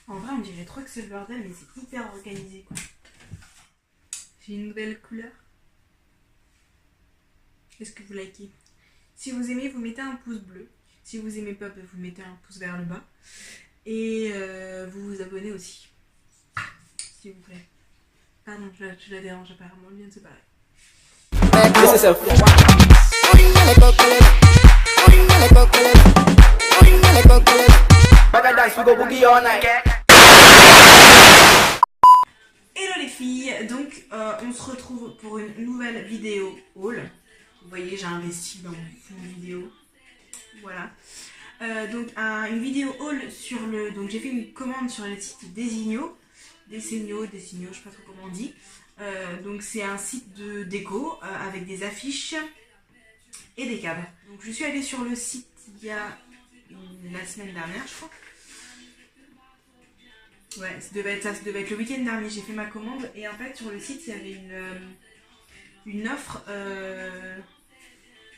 En vrai, on dirait trop que c'est le bordel, mais c'est hyper organisé, quoi. J'ai une nouvelle couleur. Est-ce que vous likez? Si vous aimez, vous mettez un pouce bleu. Si vous aimez pas, vous mettez un pouce vers le bas. Et vous vous abonnez aussi. S'il vous plaît. Pardon, je la dérange apparemment, elle vient de se barrer. Hello les filles, donc on se retrouve pour une nouvelle vidéo haul. Vous voyez, j'ai investi dans une vidéo. Voilà. Donc une vidéo haul sur le... Donc j'ai fait une commande sur le site Designo. Designo, je sais pas trop comment on dit. Donc c'est un site de déco avec des affiches et des cadres. Donc je suis allée sur le site il y a la semaine dernière, je crois. Ouais, ça devait être le week-end dernier, j'ai fait ma commande et en fait sur le site il y avait une offre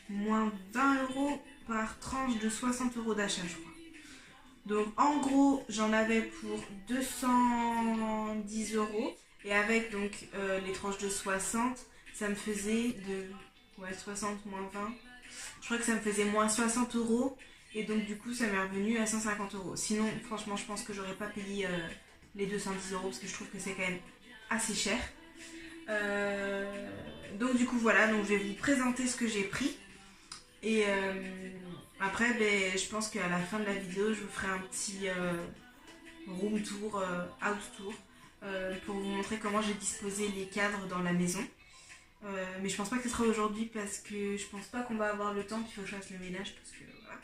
moins 20 € par tranche de 60 € d'achat, je crois. Donc en gros j'en avais pour 210 € et avec donc les tranches de 60, ça me faisait de 60 moins 20. Je crois que ça me faisait moins 60 € et donc du coup ça m'est revenu à 150 €. Sinon franchement je pense que j'aurais pas payé les 210 € parce que je trouve que c'est quand même assez cher. Donc du coup voilà, donc je vais vous présenter ce que j'ai pris et après je pense qu'à la fin de la vidéo je vous ferai un petit room tour, house tour pour vous montrer comment j'ai disposé les cadres dans la maison. Mais je pense pas que ce sera aujourd'hui parce que je pense pas qu'on va avoir le temps, qu'il faut que je fasse le ménage parce que voilà,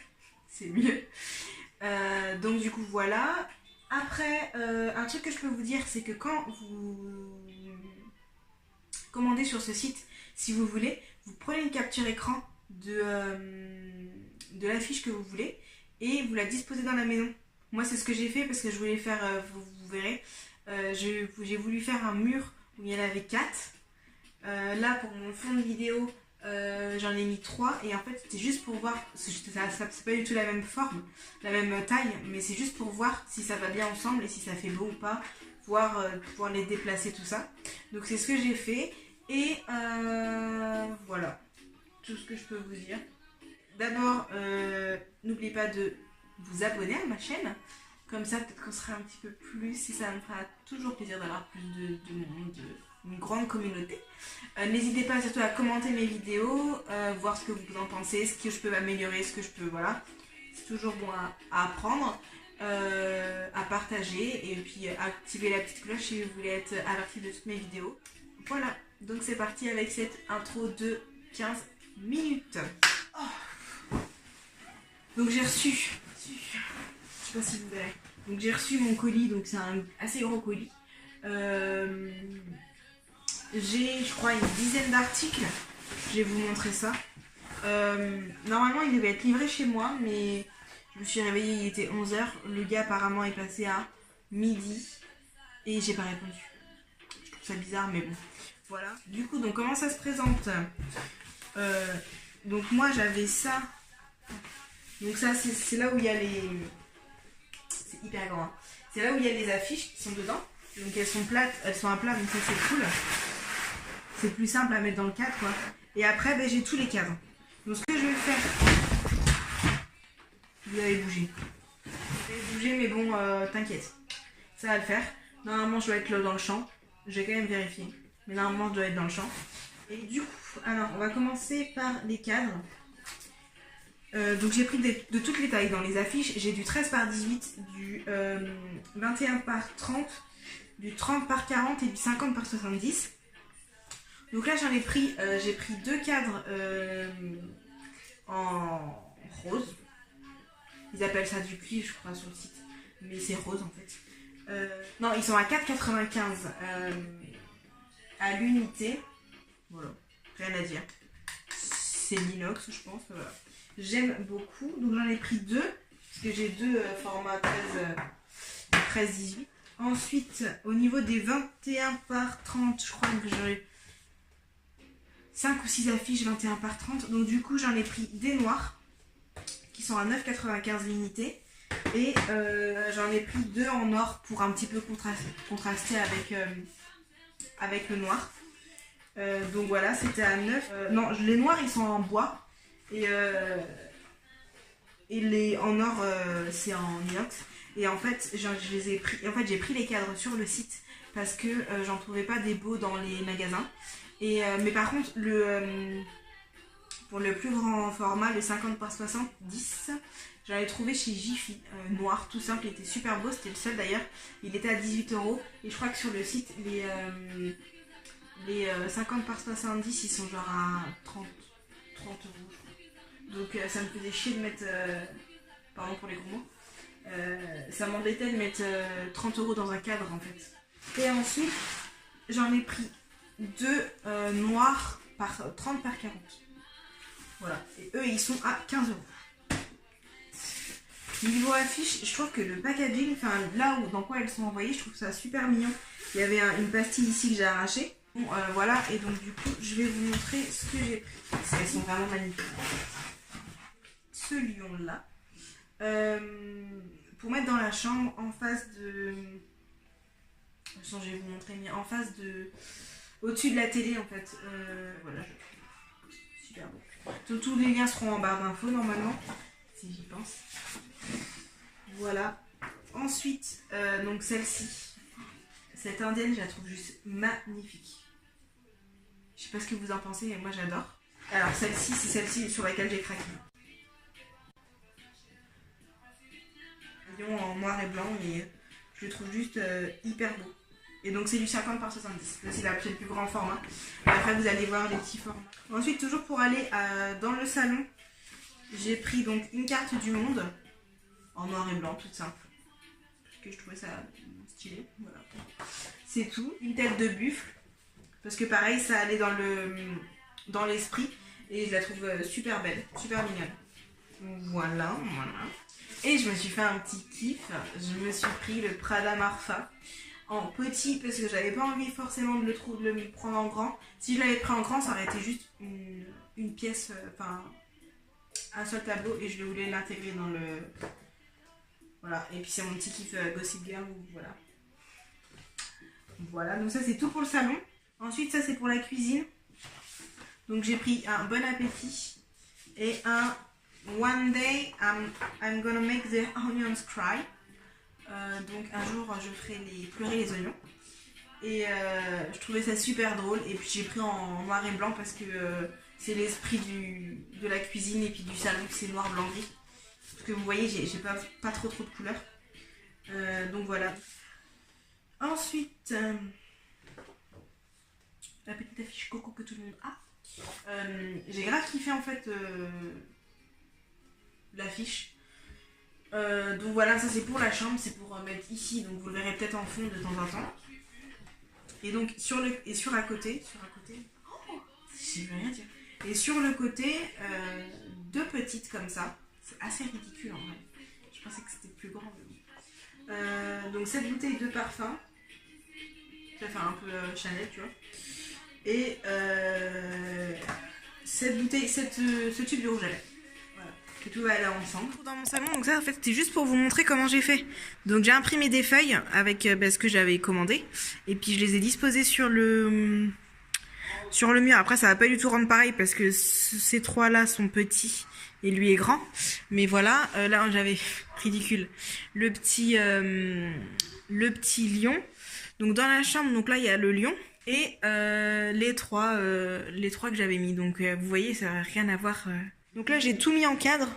c'est mieux. Donc du coup voilà. Après, un truc que je peux vous dire, c'est que quand vous commandez sur ce site, si vous voulez, vous prenez une capture écran de l'affiche que vous voulez et vous la disposez dans la maison. Moi c'est ce que j'ai fait parce que je voulais faire, vous verrez, j'ai voulu faire un mur où il y en avait 4. Là pour mon fond de vidéo j'en ai mis 3 et en fait c'était juste pour voir, c'est pas du tout la même forme, la même taille, mais c'est juste pour voir si ça va bien ensemble et si ça fait beau ou pas, voir pouvoir les déplacer, tout ça. Donc c'est ce que j'ai fait et voilà tout ce que je peux vous dire. D'abord n'oubliez pas de vous abonner à ma chaîne, comme ça peut-être qu'on sera un petit peu plus et ça me fera toujours plaisir d'avoir plus de monde, une grande communauté. N'hésitez pas surtout à commenter mes vidéos, voir ce que vous en pensez, ce que je peux améliorer, ce que je peux, voilà. C'est toujours bon à apprendre, à partager et puis activer la petite cloche si vous voulez être averti de toutes mes vidéos. Voilà, donc c'est parti avec cette intro de 15 minutes. Oh. Donc j'ai reçu, je sais pas si vous verrez, donc j'ai reçu mon colis, donc c'est un assez gros colis. J'ai, je crois, une dizaine d'articles. Je vais vous montrer ça. Normalement, il devait être livré chez moi, mais je me suis réveillée, il était 11 h. Le gars, apparemment, est passé à midi et j'ai pas répondu. Je trouve ça bizarre, mais bon. Voilà. Du coup, donc, comment ça se présente? Donc, moi, j'avais ça. Donc, ça, c'est là où il y a les... C'est hyper grand. Hein. C'est là où il y a les affiches qui sont dedans. Donc, elles sont plates, elles sont à plat, donc ça, c'est cool. C'est plus simple à mettre dans le cadre, quoi. Et après, j'ai tous les cadres. Donc, ce que je vais faire... Vous avez bougé. Vous avez bougé, mais bon, t'inquiète. Ça va le faire. Normalement, je dois être là dans le champ. Je vais quand même vérifier. Mais normalement, je dois être dans le champ. Et du coup, alors, on va commencer par les cadres. Donc, j'ai pris de toutes les tailles dans les affiches. J'ai du 13 par 18, du 21 par 30, du 30 par 40 et du 50 par 70. Donc là j'ai pris 2 cadres en rose. Ils appellent ça du cuivre je crois sur le site. Mais c'est rose en fait. Non, ils sont à 4,95 à l'unité. Voilà, rien à dire. C'est l'inox je pense. Voilà. J'aime beaucoup. Donc j'en ai pris 2. Parce que j'ai 2 formats 13-18. Ensuite, au niveau des 21 par 30, je crois que j'aurais 5 ou 6 affiches 21 par 30. Donc du coup, j'en ai pris des noirs qui sont à 9,95 l'unité. Et j'en ai pris 2 en or pour un petit peu contraster avec le noir. Donc voilà, c'était à 9. Non, les noirs ils sont en bois. Et les en or c'est en inox. Et en fait, je les ai pris. En fait, j'ai pris les cadres sur le site parce que j'en trouvais pas des beaux dans les magasins. Mais par contre, pour le plus grand format, le 50 par 70, j'en ai trouvé chez Jiffy, noir, tout simple, il était super beau, c'était le seul d'ailleurs. Il était à 18 € et je crois que sur le site, les 50 par 70, ils sont genre à 30 €. Donc ça me faisait chier de mettre, pardon pour les gros mots, ça m'embêtait de mettre 30 € dans un cadre en fait. Et ensuite, j'en ai pris 2 noirs par 30 par 40. Voilà, et eux ils sont à 15 €. Niveau affiche, je trouve que le packaging, enfin là où dans quoi elles sont envoyées, je trouve ça super mignon. Il y avait une pastille ici que j'ai arrachée. Bon, voilà, et donc du coup, je vais vous montrer ce que j'ai pris. Elles sont vraiment magnifiques. Ce lion-là. Pour mettre dans la chambre, en face de... Je vais vous montrer, mais en face de... Au-dessus de la télé, en fait. Voilà, super beau. Tous les liens seront en barre d'infos, normalement, si j'y pense. Voilà. Ensuite, donc celle-ci. Cette indienne, je la trouve juste magnifique. Je sais pas ce que vous en pensez, mais moi j'adore. Alors celle-ci, c'est celle-ci sur laquelle j'ai craqué. Lion en noir et blanc, et je le trouve juste hyper beau. Et donc c'est du 50 par 70. Là c'est le plus grand format. Et après vous allez voir les petits formats. Ensuite, toujours pour aller dans le salon, j'ai pris donc une carte du monde en noir et blanc, toute simple. Parce que je trouvais ça stylé. Voilà. C'est tout. Une tête de buffle. Parce que pareil, ça allait dans l'esprit. Et je la trouve super belle, super mignonne. Voilà, voilà. Et je me suis fait un petit kiff. Je me suis pris le Prada Marfa en petit parce que j'avais pas envie forcément de le prendre en grand. Si je l'avais pris en grand, ça aurait été juste une pièce, enfin un seul tableau, et je voulais l'intégrer dans le... Voilà, et puis c'est mon petit kiff Gossip Girl, voilà. Voilà, donc ça c'est tout pour le salon. Ensuite, ça c'est pour la cuisine. Donc j'ai pris un Bon Appétit et un One Day I'm gonna make the onions cry. Donc un jour je ferai pleurer les oignons. Et je trouvais ça super drôle. Et puis j'ai pris en noir et blanc parce que c'est l'esprit de la cuisine et puis du salon, c'est noir, blanc, gris. Parce que vous voyez, j'ai pas trop de couleurs. Donc voilà. Ensuite, la petite affiche coco que tout le monde a. J'ai grave kiffé en fait l'affiche. Donc voilà, ça c'est pour la chambre, c'est pour mettre ici, donc vous le verrez peut-être en fond de temps en temps. Et donc sur à côté, oh, je vais rien dire. Et sur le côté, 2 petites comme ça. C'est assez ridicule en vrai. Je pensais que c'était plus grand. Donc cette bouteille de parfum, ça fait un peu Chanel, tu vois. Et cette bouteille, ce tube de rouge à lèvres. Voilà. Et tout va aller ensemble. Dans mon salon, donc ça en fait c'était juste pour vous montrer comment j'ai fait. Donc j'ai imprimé des feuilles avec ce que j'avais commandé. Et puis je les ai disposées sur le mur. Après ça va pas du tout rendre pareil parce que ces 3 là sont petits et lui est grand. Mais voilà, là j'avais ridicule. Le petit lion. Donc dans la chambre, donc là il y a le lion. Et les trois que j'avais mis. Donc vous voyez, ça n'a rien à voir. Donc là j'ai tout mis en cadre.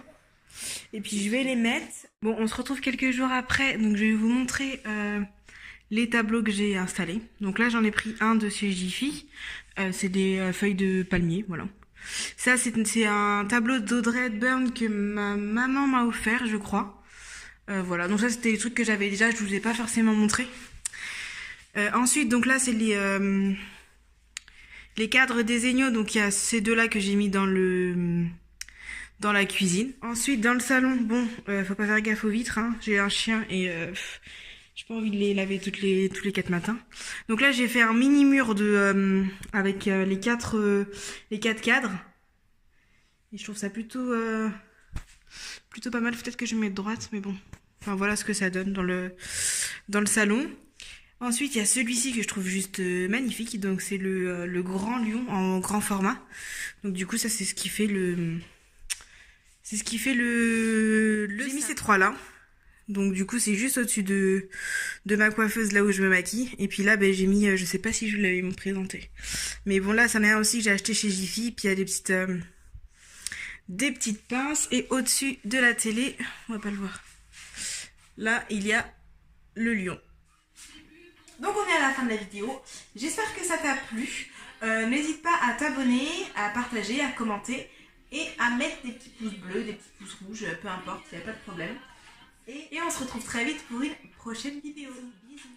Et puis je vais les mettre. Bon, on se retrouve quelques jours après. Donc je vais vous montrer les tableaux que j'ai installés. Donc là j'en ai pris un de chez Jiffy. C'est des feuilles de palmier, voilà. Ça c'est un tableau d'Audrey Hepburn que ma maman m'a offert, je crois. Voilà, donc ça c'était des trucs que j'avais déjà, je vous ai pas forcément montré. Ensuite, donc là c'est les cadres des Egnos. Donc il y a ces 2 là que j'ai mis dans la cuisine. Ensuite dans le salon, bon, faut pas faire gaffe aux vitres, hein. J'ai un chien et j'ai pas envie de les laver tous les 4 matins. Donc là j'ai fait un mini mur avec les 4 cadres. Et je trouve ça plutôt pas mal. Peut-être que je vais mettre droite, mais bon, Enfin voilà ce que ça donne dans le salon. Ensuite, il y a celui-ci que je trouve juste magnifique. Donc c'est le Grand Lion en grand format. Donc du coup, ça c'est ce qui fait le... C'est ce qui fait le... J'ai mis ces trois là. Donc du coup, c'est juste au-dessus de ma coiffeuse là où je me maquille. Et puis là, ben, j'ai mis... je sais pas si je l'avais présenté. Mais bon, là, ça en est un aussi que j'ai acheté chez Jiffy. Puis il y a des petites pinces. Et au-dessus de la télé, on va pas le voir. Là, il y a le lion. Donc on est à la fin de la vidéo. J'espère que ça t'a plu. N'hésite pas à t'abonner, à partager, à commenter et à mettre des petits pouces bleus, des petits pouces rouges, peu importe, il n'y a pas de problème. Et on se retrouve très vite pour une prochaine vidéo. Bisous.